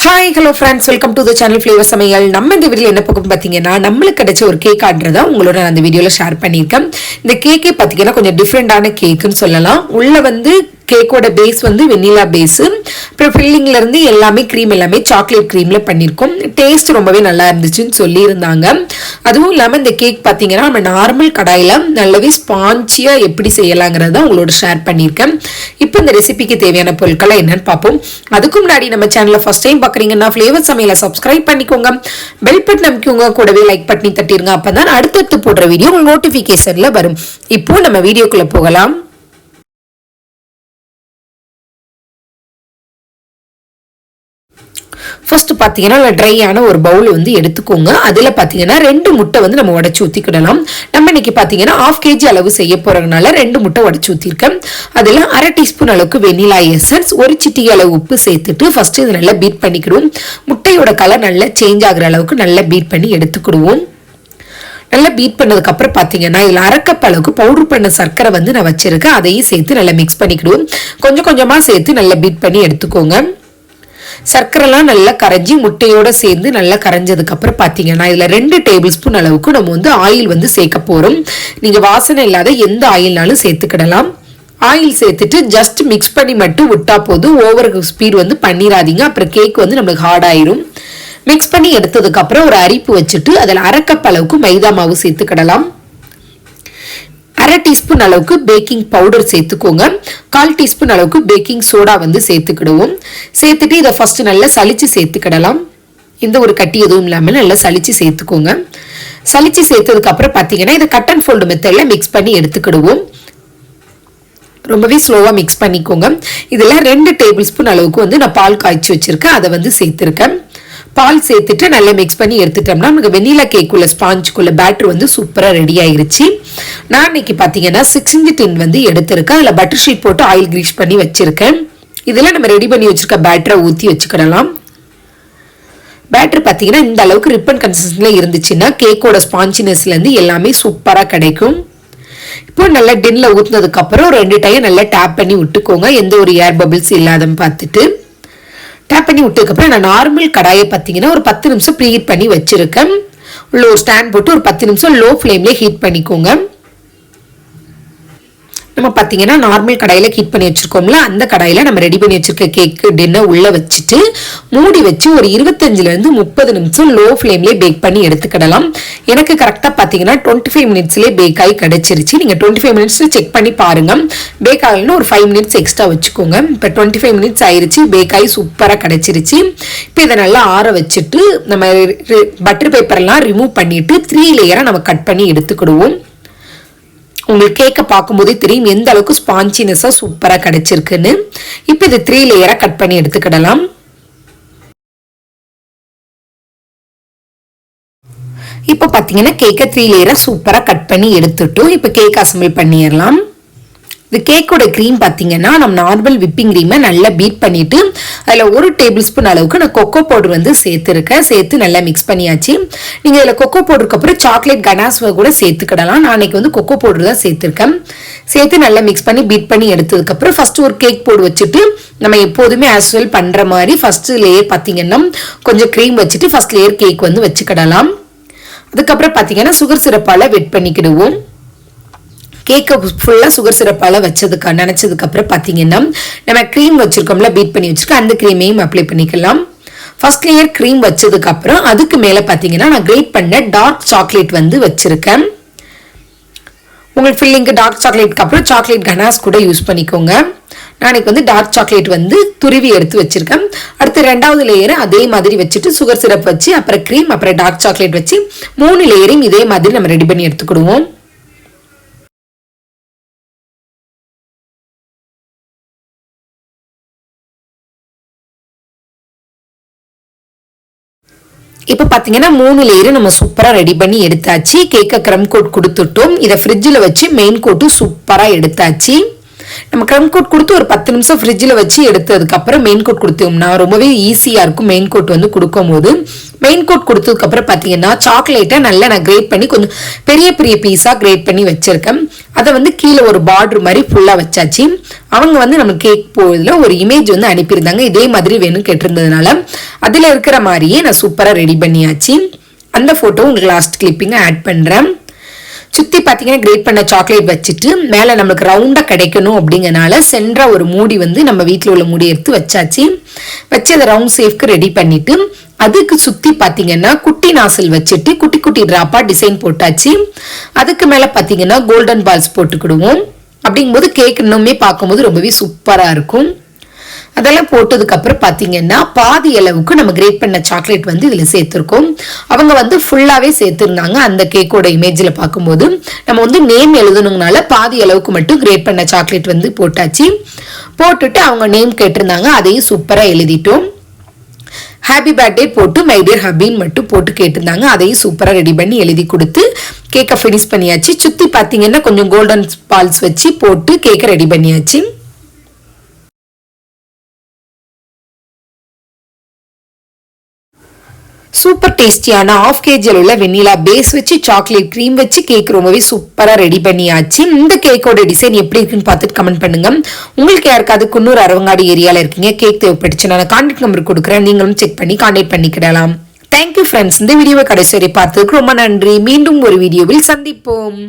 Hi, hello friends, welcome to the channel Flavor Samayal. நம்ம இந்த வீடியோல என்ன பார்க்க பாத்தீங்கன்னா நம்மளுக்கு கிடைச்ச ஒரு கேக் ஆர்டர் உங்களோட நான் இந்த வீடியோல ஷேர் பண்ணிருக்கேன். இந்த கேக்கே பாத்தீங்கன்னா கொஞ்சம் டிஃபரெண்டான கேக்குன்னு சொல்லலாம். உள்ள வந்து கேக்கோட பேஸ் வந்து வெண்ணிலா பேஸ், அப்புறம் ஃபில்லிங்ல இருந்து எல்லாமே க்ரீம் எல்லாமே சாக்லேட் க்ரீம்ல பண்ணிருக்கோம். டேஸ்ட் ரொம்பவே நல்லா இருந்துச்சுன்னு சொல்லி இருந்தாங்க. அதுவும் இல்லாம இந்த கேக் பாத்தீங்கன்னா நம்ம நார்மல் கடாயில நல்லாவே ஸ்பாஞ்சியா எப்படி செய்யலாங்கிறத உங்களோட ஷேர் பண்ணிருக்கேன். இப்போ இந்த ரெசிபிக்கு தேவையான பொருட்களை என்னன்னு பார்ப்போம். அதுக்கு முன்னாடி நம்ம சேனலை ஃபர்ஸ்ட் டைம் பாக்குறீங்கன்னா ஃப்ளேவர் சமையலை சப்ஸ்கிரைப் பண்ணிக்கோங்க, பெல் பட்டன் அமைக்கோங்க, கூடவே லைக் பண்ணி தட்டிருங்க. அப்பதான் அடுத்தடுத்து போடுற வீடியோ உங்களுக்கு நோட்டிபிகேஷன்ல வரும். இப்போ நம்ம வீடியோக்குள்ள போகலாம். ஃபர்ஸ்ட் பாத்தீங்கன்னா ட்ரையான ஒரு பவுல் வந்து எடுத்துக்கோங்க. அதுல பாத்தீங்கன்னா 2 முட்டை வந்து நம்ம உடைச்சு ஊத்திக்கிடலாம். நம்ம இன்னைக்கு பாத்தீங்கன்னா 1/2 kg அளவு செய்ய போறதுனால 2 முட்டை உடைச்சு ஊத்திருக்கேன். அதுல 1/2 டீஸ்பூன் அளவுக்கு வெண்ணிலா எசன்ஸ், 1 சிட்டிகை அளவு உப்பு சேர்த்துட்டு ஃபர்ஸ்ட் இது நல்லா பீட் பண்ணிக்கிடுவோம். முட்டையோட கலர் நல்லா சேஞ்ச் ஆகுற அளவுக்கு நல்லா பீட் பண்ணி எடுத்துக்கிடுவோம். நல்லா பீட் பண்ணதுக்கு அப்புறம் பாத்தீங்கன்னா இதுல 1/2 கப் அளவுக்கு பவுடர் பண்ண சர்க்கரை வந்து நான் வச்சிருக்கேன். அதையும் சேர்த்து நல்லா மிக்ஸ் பண்ணிக்கிடுவோம். கொஞ்சம் கொஞ்சமா சேர்த்து நல்லா பீட் பண்ணி எடுத்துக்கோங்க. சர்க்கரைலாம் நல்லா கரைஞ்சி முட்டையோட சேர்ந்து நல்லா கரைஞ்சதுக்கு அப்புறம் பாத்தீங்கன்னா இதுல 2 டேபிள் ஸ்பூன் அளவுக்கு நம்ம வந்து ஆயில் வந்து சேர்க்க போறோம். நீங்க வாசனை இல்லாத எந்த ஆயில்னாலும் சேர்த்துக்கிடலாம். ஆயில் சேர்த்துட்டு ஜஸ்ட் மிக்ஸ் பண்ணி மட்டும் விட்டா போதும். ஓவர் ஸ்பீட் வந்து பண்ணிடாதீங்க, அப்புறம் கேக் வந்து நம்மளுக்கு ஹார்ட் ஆயிரும். மிக்ஸ் பண்ணி எடுத்ததுக்கு அப்புறம் ஒரு அரிப்பு வச்சுட்டு அதில் 1/2 கப் அளவுக்கு மைதா மாவு சேர்த்துக்கிடலாம். 1/2 டீஸ்பூன் அளவுக்கு பேக்கிங் பவுடர் சேர்த்துக்கோங்க. 1/4 டீஸ்பூன் அளவுக்கு பேக்கிங் சோடா வந்து சேர்த்துக்கிடுவோம். சேர்த்துட்டு இதை ஃபர்ஸ்ட் நல்லா சலிச்சு சேர்த்துக்கிடலாம். இந்த ஒரு கட்டி எதுவும் இல்லாமல் நல்லா சலிச்சு சேர்த்துக்கோங்க. சலிச்சு சேர்த்ததுக்கு அப்புறம் பார்த்தீங்கன்னா இதை கட் அண்ட் ஃபோல்டு மெத்தட்ல மிக்ஸ் பண்ணி எடுத்துக்கிடுவோம். ரொம்பவே ஸ்லோவா மிக்ஸ் பண்ணிக்கோங்க. இதுல 2 டேபிள் ஸ்பூன் அளவுக்கு வந்து நான் பால் காய்ச்சி வச்சிருக்கேன், அதை வந்து சேர்த்திருக்கேன். பால் சேர்த்துட்டு நல்லா மிக்ஸ் பண்ணி எடுத்துட்டோம்னா நமக்கு வெண்ணிலா கேக்குள்ள ஸ்பாஞ்சுக்குள்ள பேட்டர் வந்து சூப்பரா ரெடி ஆயிருச்சு. நான் இன்னைக்கு பாத்தீங்கன்னா 6 இன்ச் டின் வந்து எடுத்திருக்கேன். அதுல பட்டர் ஷீட் போட்டு ஆயில் கிரீஸ் பண்ணி வச்சிருக்கேன். இதெல்லாம் நம்ம ரெடி பண்ணி வச்சிருக்க பேட்டரை ஊத்தி வச்சுக்கிடலாம். பேட்டர் பாத்தீங்கன்னா இந்த அளவுக்கு ரிப்பன் கன்சிஸ்டன்சில இருந்துச்சுன்னா கேக்கோட ஸ்பாஞ்சினஸ்ல இருந்து எல்லாமே சூப்பரா கிடைக்கும். இப்போ நல்லா டின்ல ஊத்துனதுக்கு அப்புறம் 2 டைம் நல்லா டேப் பண்ணி விட்டுக்கோங்க, எந்த ஒரு ஏர் பபிள்ஸ் இல்லாதன்னு பார்த்துட்டு. டேப் பண்ணி விட்டதுக்கப்புறம் நான் நார்மல் கடாயை பார்த்தீங்கன்னா ஒரு 10 நிமிஷம் ப்ரீ ஹீட் பண்ணி வச்சிருக்கேன். உள்ள ஒரு ஸ்டாண்ட் போட்டு ஒரு 10 நிமிஷம் லோ ஃப்ளேம்லேயே ஹீட் பண்ணிக்கோங்க. நம்ம பார்த்தீங்கன்னா நார்மல் கடாயில் ஹீட் பண்ணி வச்சிருக்கோம்ல, அந்த கடாயில் நம்ம ரெடி பண்ணி வச்சிருக்க கேக்கு டின்னர் உள்ள வச்சுட்டு மூடி வச்சு ஒரு 25லேருந்து 30 நிமிஷம் லோ ஃப்ளேம்லேயே பேக் பண்ணி எடுத்துக்கிடலாம். எனக்கு கரெக்டாக பார்த்தீங்கன்னா 25 மினிட்ஸ்லேயே பேக் ஆகி கிடைச்சிருச்சு. நீங்கள் 25 மினிட்ஸ் செக் பண்ணி பாருங்க. பேக் ஆகலன்னா ஒரு 5 மினிட்ஸ் எக்ஸ்ட்ரா வச்சுக்கோங்க. இப்போ 25 மினிட்ஸ் ஆயிருச்சு, பேக் ஆகி சூப்பராக கிடைச்சிருச்சு. இப்போ இதை நல்லா ஆற வச்சுட்டு நம்ம பட்டர் பேப்பர்லாம் ரிமூவ் பண்ணிட்டு 3 லேயராக நம்ம கட் பண்ணி எடுத்துக்கிடுவோம். உங்களுக்கு கேக்க பார்க்கும்போதே தெரியும் எந்த அளவுக்கு ஸ்பாஞ்சினஸா சூப்பரா கிடைச்சிருக்குன்னு. இப்போ இது 3 லேயரா கட் பண்ணி எடுத்துக்கிடலாம். இப்போ பாத்தீங்கன்னா கேக்க 3 லேயரா சூப்பரா கட் பண்ணி எடுத்துட்டோம். இப்போ கேக் அசம்பிள் பண்ணிடலாம். இந்த கேக்கோட க்ரீம் பார்த்தீங்கன்னா நம்ம நார்மல் விப்பிங் க்ரீமை நல்லா பீட் பண்ணிட்டு அதில் 1 டேபிள் ஸ்பூன் அளவுக்கு நான் கொக்கோ பவுடர் வந்து சேர்த்துருக்கேன். சேர்த்து நல்லா மிக்ஸ் பண்ணியாச்சு. நீங்கள் இதில் கொக்கோ பவுடருக்கு அப்புறம் சாக்லேட் கனாஸ்வை கூட சேர்த்துக்கிடலாம். நான் அன்னைக்கு வந்து கொக்கோ பவுடர் தான் சேர்த்துருக்கேன். சேர்த்து நல்லா மிக்ஸ் பண்ணி பீட் பண்ணி எடுத்ததுக்கப்புறம் ஃபர்ஸ்ட் ஒரு கேக் போர்டு வச்சுட்டு நம்ம எப்போதுமே ஆஸ்வெல் பண்ணுற மாதிரி ஃபர்ஸ்ட் லேயர் பார்த்தீங்கன்னா கொஞ்சம் க்ரீம் வச்சுட்டு ஃபர்ஸ்ட் லேயர் கேக் வந்து வச்சுக்கிடலாம். அதுக்கப்புறம் பார்த்தீங்கன்னா சுகர் சிரப்பால் வெட் பண்ணிக்கிடுவோம். கேக்கை ஃபுல்லாக சுகர் சிரப்பால் நினச்சதுக்கு அப்புறம் பார்த்தீங்கன்னா நம்ம க்ரீம் வச்சிருக்கோம்ல, பீட் பண்ணி வச்சிருக்கோம், அந்த க்ரீமையும் அப்ளை பண்ணிக்கலாம். ஃபர்ஸ்ட் லேயர் க்ரீம் வச்சதுக்கு அப்புறம் அதுக்கு மேலே பார்த்தீங்கன்னா நான் கிரேட் பண்ண டார்க் சாக்லேட் வந்து வச்சிருக்கேன். உங்களுக்கு ஃபில்லிங்க்கு டார்க் சாக்லேட்க்கு அப்புறம் சாக்லேட் கனாஸ் கூட யூஸ் பண்ணிக்கோங்க. நான் வந்து டார்க் சாக்லேட் வந்து துருவி எடுத்து வச்சிருக்கேன். அடுத்து 2வது லேயர் அதே மாதிரி வச்சுட்டு சுகர் சிரப் வச்சு அப்புறம் க்ரீம் அப்புறம் டார்க் சாக்லேட் வச்சு 3 லேயரையும் இதே மாதிரி நம்ம ரெடி பண்ணி எடுத்துக்கிடுவோம். இப்போ பார்த்தீங்கன்னா 3 லேயரும் நம்ம சூப்பராக ரெடி பண்ணி எடுத்தாச்சு. கேக்கை க்ரம் கோட் கொடுத்துட்டோம். இதை ஃப்ரிட்ஜில் வச்சு மெயின் கோட்டும் சூப்பராக எடுத்தாச்சு. நம்ம க்ரம் கோட் கொடுத்து ஒரு 10 நிமிஷம் ஃப்ரிட்ஜில் வச்சு எடுத்ததுக்கப்புறம் மெயின் கோட் கொடுத்தோம்னா ரொம்பவே ஈஸியாக இருக்கும். மெயின் கோட் வந்து கொடுக்கும் போது மெயின் கோட் கொடுத்ததுக்கப்புறம் பார்த்தீங்கன்னா சாக்லேட்டை நல்லா நான் கிரேட் பண்ணி கொஞ்சம் பெரிய பெரிய பீஸாக கிரேட் பண்ணி வச்சுருக்கேன். அதை வந்து கீழே ஒரு பார்டர் மாதிரி ஃபுல்லாக வச்சாச்சு. அவங்க வந்து நம்ம கேக் போகிறதுல ஒரு இமேஜ் வந்து அனுப்பியிருந்தாங்க, இதே மாதிரி வேணும் கேட்டிருந்ததுனால அதில் இருக்கிற மாதிரியே நான் சூப்பராக ரெடி பண்ணியாச்சு. அந்த ஃபோட்டோ உங்களுக்கு லாஸ்ட் கிளிப்பிங்கை ஆட் பண்ணுறேன். சுற்றி பார்த்தீங்கன்னா கிரேட் பண்ண சாக்லேட் வச்சுட்டு மேலே நம்மளுக்கு ரவுண்டாக கிடைக்கணும் அப்படிங்கிறனால சென்டராக ஒரு மூடி வந்து நம்ம வீட்டில் உள்ள மூடி எடுத்து வச்சாச்சு. வச்சு அதை ரவுண்ட் ஷேப்க்கு ரெடி பண்ணிட்டு அதுக்கு சுற்றி பார்த்தீங்கன்னா குட்டி நாசல் வச்சுட்டு குட்டி குட்டி ட்ராப்பாக டிசைன் போட்டாச்சு. அதுக்கு மேலே பார்த்தீங்கன்னா கோல்டன் பால்ஸ் போட்டுக்கிடுவோம். அப்படிங்கும்போது கேக் இன்னுமே பார்க்கும்போது ரொம்பவே சூப்பராக இருக்கும். அதெல்லாம் போட்டதுக்கு அப்புறம் பார்த்தீங்கன்னா பாதி அளவுக்கு நம்ம கிரேட் பண்ண சாக்லேட் வந்து இதில் சேர்த்துருக்கோம். அவங்க வந்து ஃபுல்லாகவே சேர்த்துருந்தாங்க. அந்த கேக்கோட இமேஜில் பார்க்கும்போது நம்ம வந்து நேம் எழுதணுங்கனால பாதி அளவுக்கு மட்டும் கிரேட் பண்ண சாக்லேட் வந்து போட்டாச்சு. போட்டுட்டு அவங்க நேம் கேட்டிருந்தாங்க, அதையும் சூப்பராக எழுதிட்டோம். ஹாப்பி பர்த்டே போட்டு மை டியர் ஹபின்னு மட்டும் போட்டு கேட்டிருந்தாங்க, அதையும் சூப்பராக ரெடி பண்ணி எழுதி கொடுத்து கேக்கை ஃபினிஷ் பண்ணியாச்சு. சுற்றி பார்த்தீங்கன்னா கொஞ்சம் கோல்டன் பால்ஸ் வச்சு போட்டு கேக்கை ரெடி பண்ணியாச்சு. சூப்பர் டேஸ்டியான 1/2 kg உள்ள வெண்ணிலா பேஸ் வச்சு சாக்லேட் க்ரீம் வச்சு கேக் ரொம்பவே சூப்பராக ரெடி பண்ணியாச்சு. இந்த கேக்கோட டிசைன் எப்படி இருக்குன்னு பார்த்துட்டு கமெண்ட் பண்ணுங்க. உங்களுக்கு யாருக்காவது குன்னூர் அரவங்காடு ஏரியாவில் இருக்கீங்க, கேக் தேவைப்பட்டுச்சு, நான் கான்டாக்ட் நம்பர் கொடுக்குறேன், நீங்களும் செக் பண்ணி கான்டாக்ட் பண்ணிக்கிடலாம். Thank you friends. இந்த வீடியோவை கடைசி வரை பார்த்ததுக்கு ரொம்ப நன்றி. மீண்டும் ஒரு வீடியோவில் சந்திப்போம்.